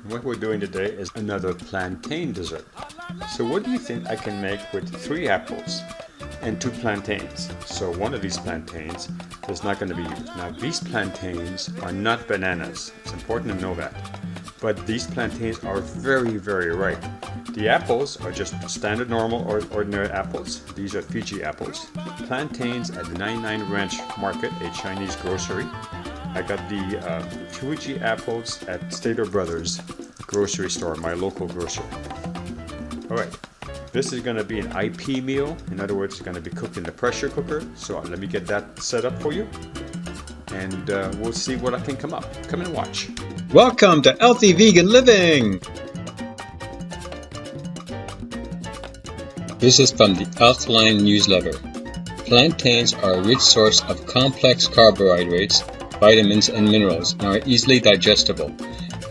What we're doing today is another plantain dessert. So what do you think I can make with 3 apples and 2 plantains? So one of these plantains is not going to be used. Now these plantains are not bananas. It's important to know that. But these plantains are very, very ripe. The apples are just standard, normal, or ordinary apples. These are FIGI apples. Plantains at the 99 Ranch Market, a Chinese grocery. I got the FIGI apples at Stater Brothers grocery store, my local grocery. Alright, this is going to be an IP meal. In other words, it's going to be cooked in the pressure cooker. So let me get that set up for you. And we'll see what I can come up. Come and watch. Welcome to Healthy Vegan Living! This is from the Healthline newsletter. Plantains are a rich source of complex carbohydrates, vitamins, and minerals, and are easily digestible.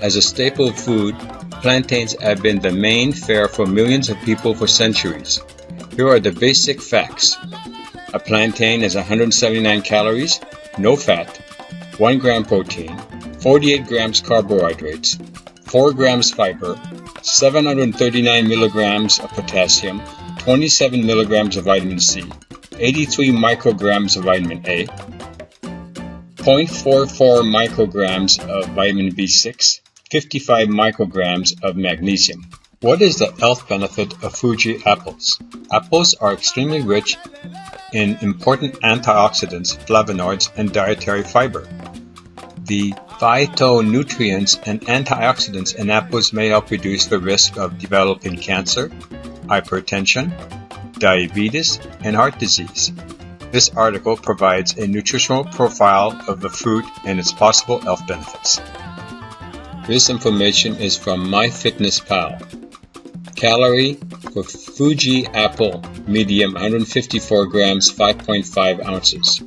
As a staple food, plantains have been the main fare for millions of people for centuries. Here are the basic facts. A plantain is 179 calories, no fat, 1 gram protein, 48 grams carbohydrates, 4 grams fiber, 739 milligrams of potassium, 27 milligrams of vitamin C, 83 micrograms of vitamin A, 0.44 micrograms of vitamin B6, 55 micrograms of magnesium. What is the health benefit of FIGI apples? Apples are extremely rich in important antioxidants, flavonoids, and dietary fiber. The phytonutrients and antioxidants in apples may help reduce the risk of developing cancer, hypertension, diabetes, and heart disease. This article provides a nutritional profile of the fruit and its possible health benefits. This information is from MyFitnessPal. Calorie for FIGI apple, medium, 154 grams, 5.5 ounces.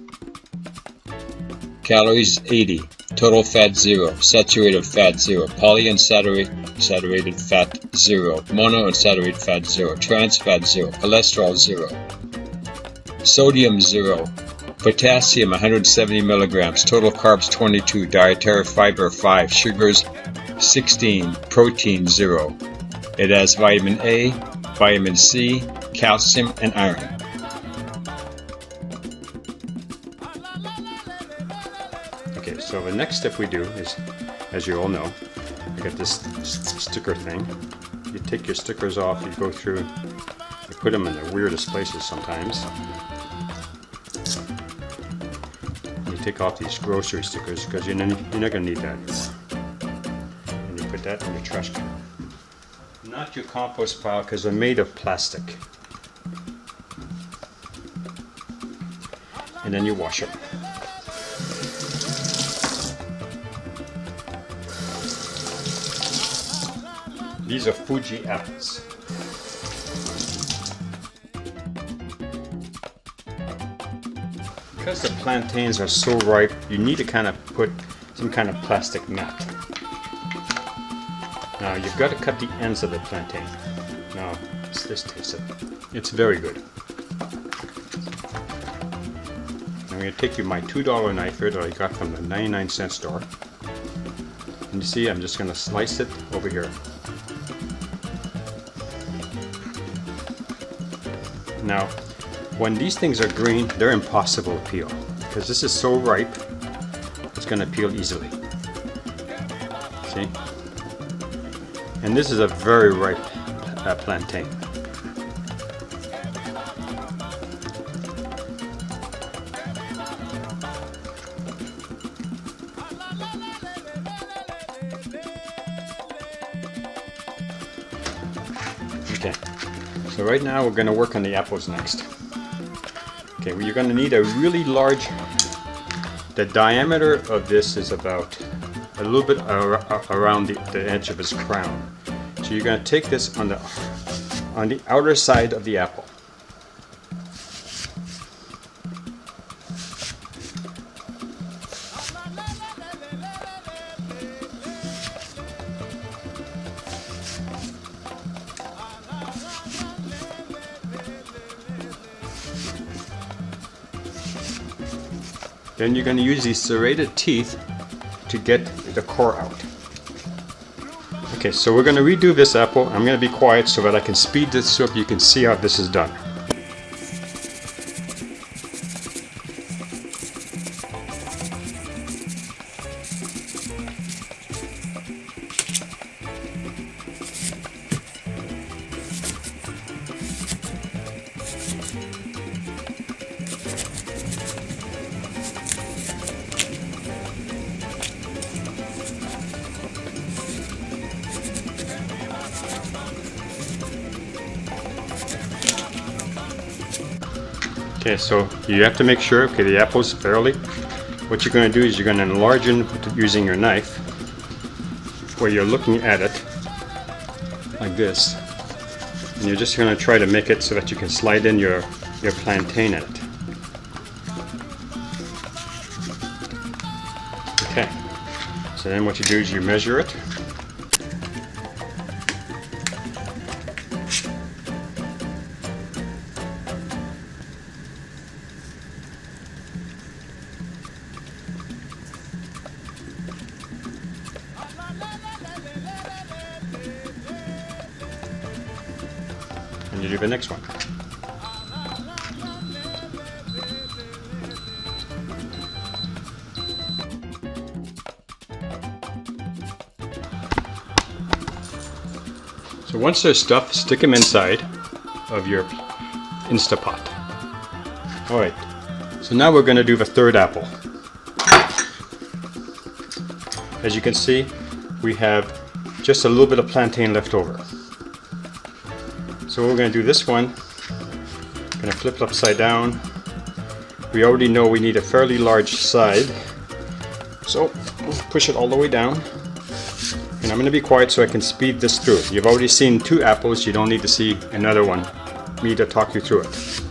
Calories 80. Total fat 0, saturated fat 0, polyunsaturated fat 0, monounsaturated fat 0, trans fat 0, cholesterol 0, sodium 0, potassium 170 milligrams, total carbs 22, dietary fiber 5, sugars 16, protein 0. It has vitamin A, vitamin C, calcium, and iron. Okay, so the next step we do is, as you all know, you get this sticker thing. You take your stickers off, you go through, you put them in the weirdest places sometimes. You take off these grocery stickers because you're not going to need that anymore. And you put that in your trash can. Not your compost pile because they're made of plastic. And then you wash them. These are FIGI apples. Because the plantains are so ripe, you need to kind of put some kind of plastic mat. Now you've got to cut the ends of the plantain. Now let's taste it. It's very good. I'm going to take you my $2 knife here that I got from the 99-cent store. And you see, I'm just going to slice it over here. Now, when these things are green, they're impossible to peel because this is so ripe, it's going to peel easily. See? And this is a very ripe plantain. Okay. So right now we're going to work on the apples next. Okay, well, you're going to need a really large, the diameter of this is about a little bit around the edge of its crown. So you're going to take this on the outer side of the apple. Then you're going to use these serrated teeth to get the core out. Okay, so we're going to redo this apple. I'm going to be quiet so that I can speed this so you can see how this is done. Okay, so you have to make sure, okay, the apple's fairly. What you're going to do is you're going to enlarge it using your knife, where you're looking at it, like this. And you're just going to try to make it so that you can slide in your plantain in it. Okay, so then what you do is you measure it. And you do the next one. So once they're stuffed, stick them inside of your Instapot. Alright, so now we're going to do the third apple. As you can see, we have just a little bit of plantain left over. So we're going to do this one. Going to flip it upside down. We already know we need a fairly large side, so push it all the way down. And I'm going to be quiet so I can speed this through. You've already seen 2 apples, you don't need to see another one, me to talk you through it.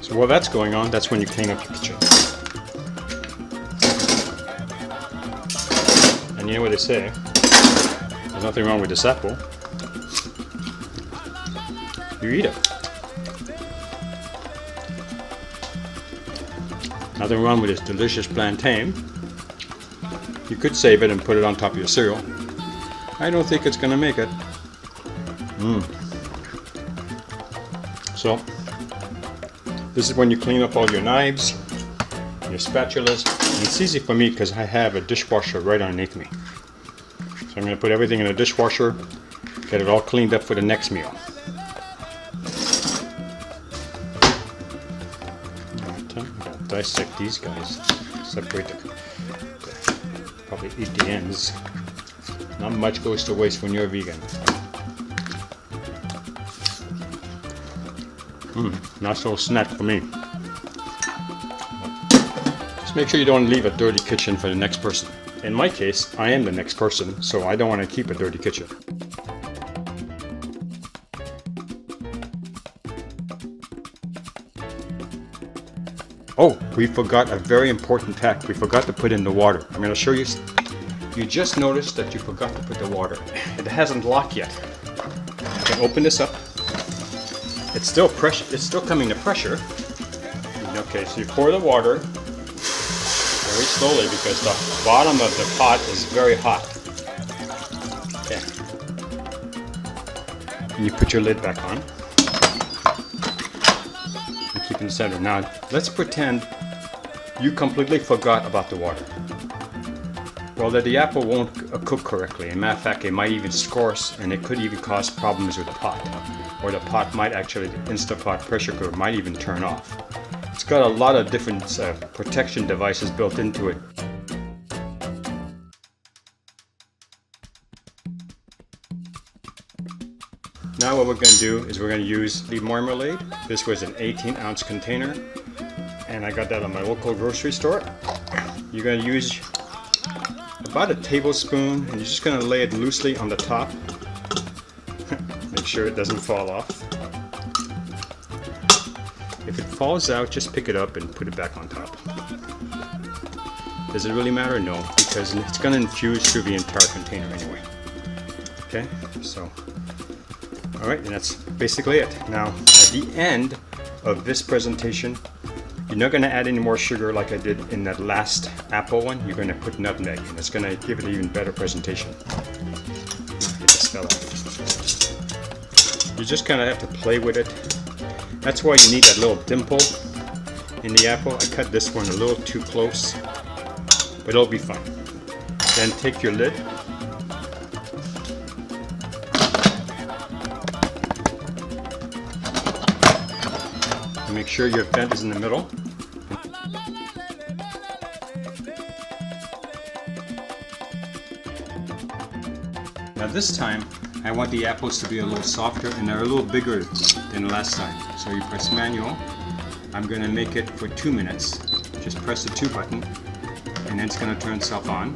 So while that's going on, that's when you clean up your kitchen. And you know what they say, there's nothing wrong with this apple. You eat it. Nothing wrong with this delicious plantain. You could save it and put it on top of your cereal. I don't think it's going to make it. So, this is when you clean up all your knives, your spatulas. And it's easy for me because I have a dishwasher right underneath me. So I'm going to put everything in the dishwasher, get it all cleaned up for the next meal. I'm going to dissect these guys, separate them. Probably eat the ends. Not much goes to waste when you're vegan. Not so snack for me. Just make sure you don't leave a dirty kitchen for the next person. In my case, I am the next person, so I don't want to keep a dirty kitchen. Oh, we forgot a very important tack. We forgot to put in the water. I'm going to show you you just noticed that you forgot to put the water. It hasn't locked yet. You can open this up. It's still pressure. It's still coming to pressure. Okay, so you pour the water very slowly because the bottom of the pot is very hot. Okay. And you put your lid back on. And keep it in the center. Now, let's pretend you completely forgot about the water. Well, that the apple won't cook correctly. As a matter of fact, it might even scorch, and it could even cause problems with the pot. Or the pot might actually, the Instapot pressure cooker might even turn off. It's got a lot of different protection devices built into it. Now what we're going to do is we're going to use the marmalade. This was an 18-ounce container, and I got that at my local grocery store. You're going to use about a tablespoon, and you're just going to lay it loosely on the top. Make sure it doesn't fall off. If it falls out, just pick it up and put it back on top. Does it really matter? No, because it's going to infuse through the entire container anyway. Okay, so, alright, and that's basically it. Now, at the end of this presentation, you're not going to add any more sugar like I did in that last apple one. You're going to put nutmeg, and it's going to give it an even better presentation. Get this fell out. You just kind of have to play with it. That's why you need that little dimple in the apple. I cut this one a little too close, but it'll be fine. Then take your lid. And make sure your vent is in the middle. Now this time, I want the apples to be a little softer, and they're a little bigger than last time. So you press manual. I'm going to make it for 2 minutes. Just press the 2 button, and then it's going to turn itself on.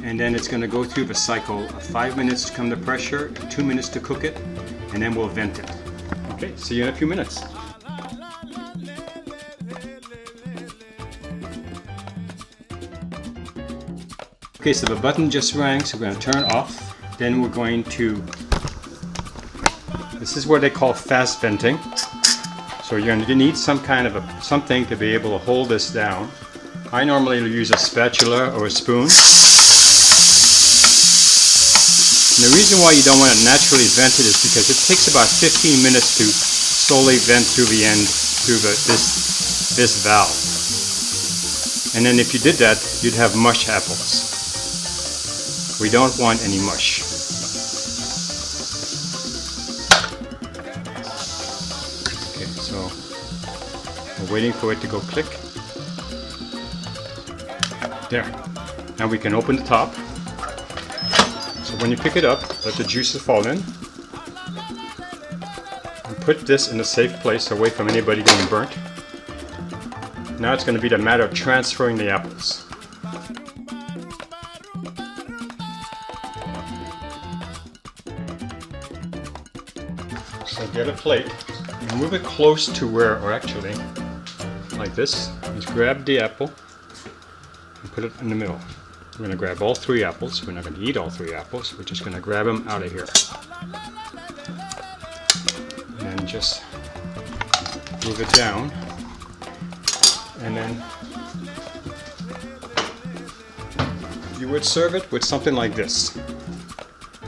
And then it's going to go through the cycle of 5 minutes to come to pressure, 2 minutes to cook it, and then we'll vent it. Okay, see you in a few minutes. Okay, so the button just rang, so we're going to turn it off. Then we're going to, this is what they call fast venting. So you're going to need some kind of something to be able to hold this down. I normally use a spatula or a spoon. And the reason why you don't want it naturally vented is because it takes about 15 minutes to slowly vent through the end, through this valve. And then if you did that, you'd have mush apples. We don't want any mush. Okay, so we're waiting for it to go click. There. Now we can open the top. So when you pick it up, let the juices fall in. And put this in a safe place away from anybody getting burnt. Now it's going to be the matter of transferring the apples. So get a plate, and move it close to where, or actually, like this. Just grab the apple and put it in the middle. We're going to grab all 3 apples. We're not going to eat all 3 apples. We're just going to grab them out of here. And then just move it down. And then you would serve it with something like this.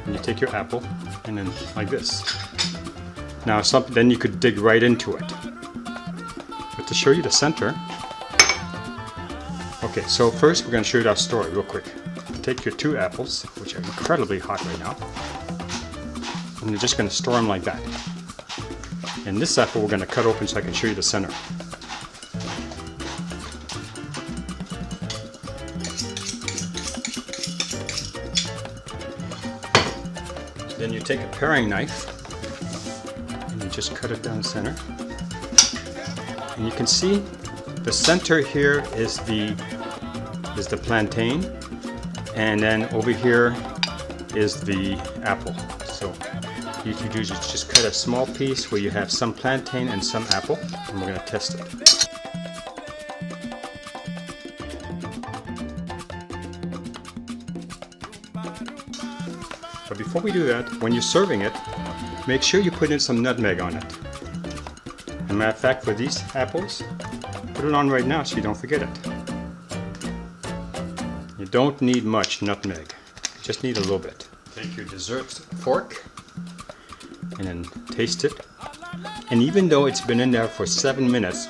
And you take your apple and then like this. Now then you could dig right into it. But to show you the center, okay, so first we're going to show you our story real quick. Take your 2 apples, which are incredibly hot right now, and you're just going to store them like that. And this apple we're going to cut open so I can show you the center. Then you take a paring knife and you just cut it down the center. And you can see the center here is the plantain, and then over here is the apple. So you could use is just cut a small piece where you have some plantain and some apple, and we're going to test it. But before we do that, when you're serving it, make sure you put in some nutmeg on it. As a matter of fact, for these apples, put it on right now so you don't forget it. You don't need much nutmeg, you just need a little bit. Take your dessert fork and then taste it. And even though it's been in there for 7 minutes,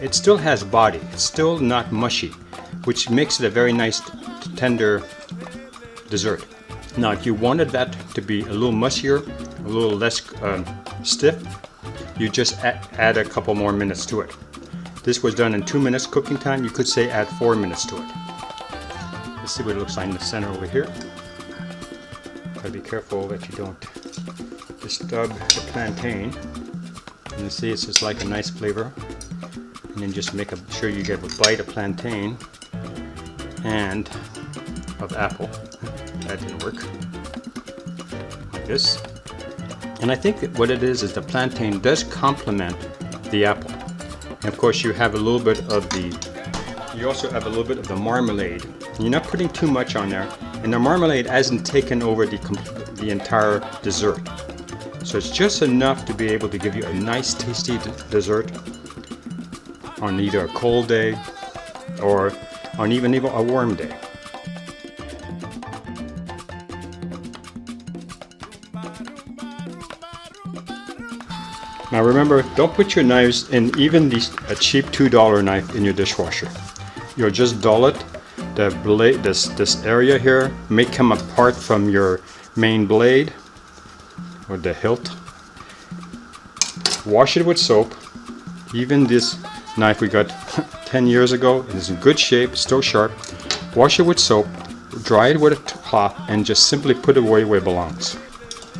it still has body. It's still not mushy, which makes it a very nice tender dessert. Now if you wanted that to be a little mushier, a little less stiff, you just add a couple more minutes to it. This was done in 2 minutes cooking time. You could say add 4 minutes to it. Let's see what it looks like in the center over here. Gotta be careful that you don't disturb the plantain. And you see it's just like a nice flavor. And then just make sure you get a bite of plantain and of apple. That didn't work. Like this. And I think that what it is the plantain does complement the apple. And of course you have a little bit of you also have a little bit of the marmalade. You're not putting too much on there. And the marmalade hasn't taken over the entire dessert. So it's just enough to be able to give you a nice tasty dessert on either a cold day or on even a warm day. Now remember, don't put your knives in, even a cheap $2 knife, in your dishwasher. You'll just dull it. The blade, this area here may come apart from your main blade or the hilt. Wash it with soap. Even this knife we got 10 years ago, it is in good shape, still sharp. Wash it with soap, dry it with a cloth, and just simply put it away where it belongs.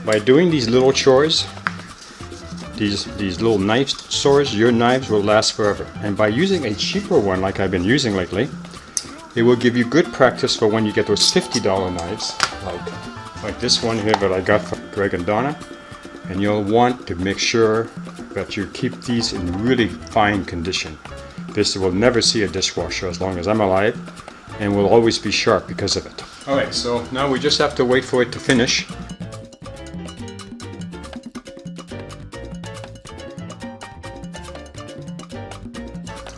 By doing these little chores, these little knife chores, your knives will last forever. And by using a cheaper one like I've been using lately, it will give you good practice for when you get those $50 knives, like this one here that I got from Greg and Donna. And you'll want to make sure that you keep these in really fine condition. This will never see a dishwasher as long as I'm alive, and will always be sharp because of it. Alright, so now we just have to wait for it to finish.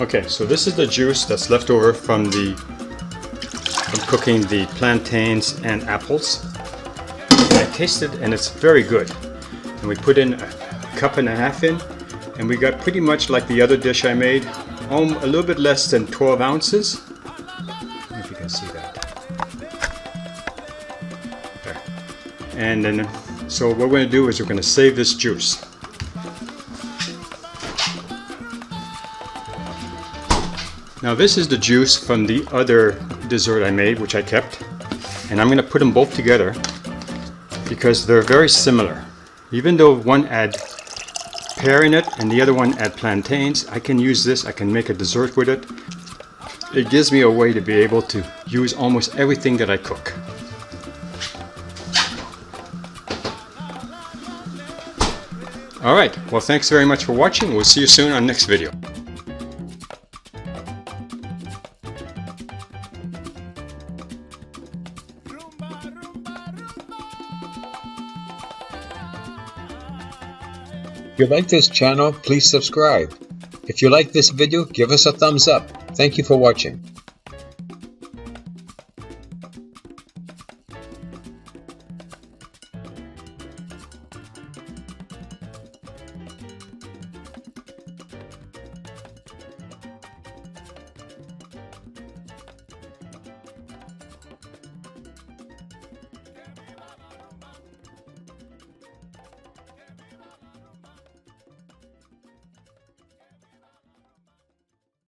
Okay, so this is the juice that's left over from cooking the plantains and apples. I tasted and it's very good. And we put in a cup and a half in, and we got pretty much like the other dish I made, a little bit less than 12 ounces. I don't know if you can see that. There. And then, so what we're going to do is we're going to save this juice. Now this is the juice from the other dessert I made, which I kept, and I'm going to put them both together because they're very similar. Even though one had pear in it and the other one had plantains, I can use this, I can make a dessert with it. It gives me a way to be able to use almost everything that I cook. Alright, well thanks very much for watching. We'll see you soon on the next video. If you like this channel, please subscribe. If you like this video, give us a thumbs up. Thank you for watching.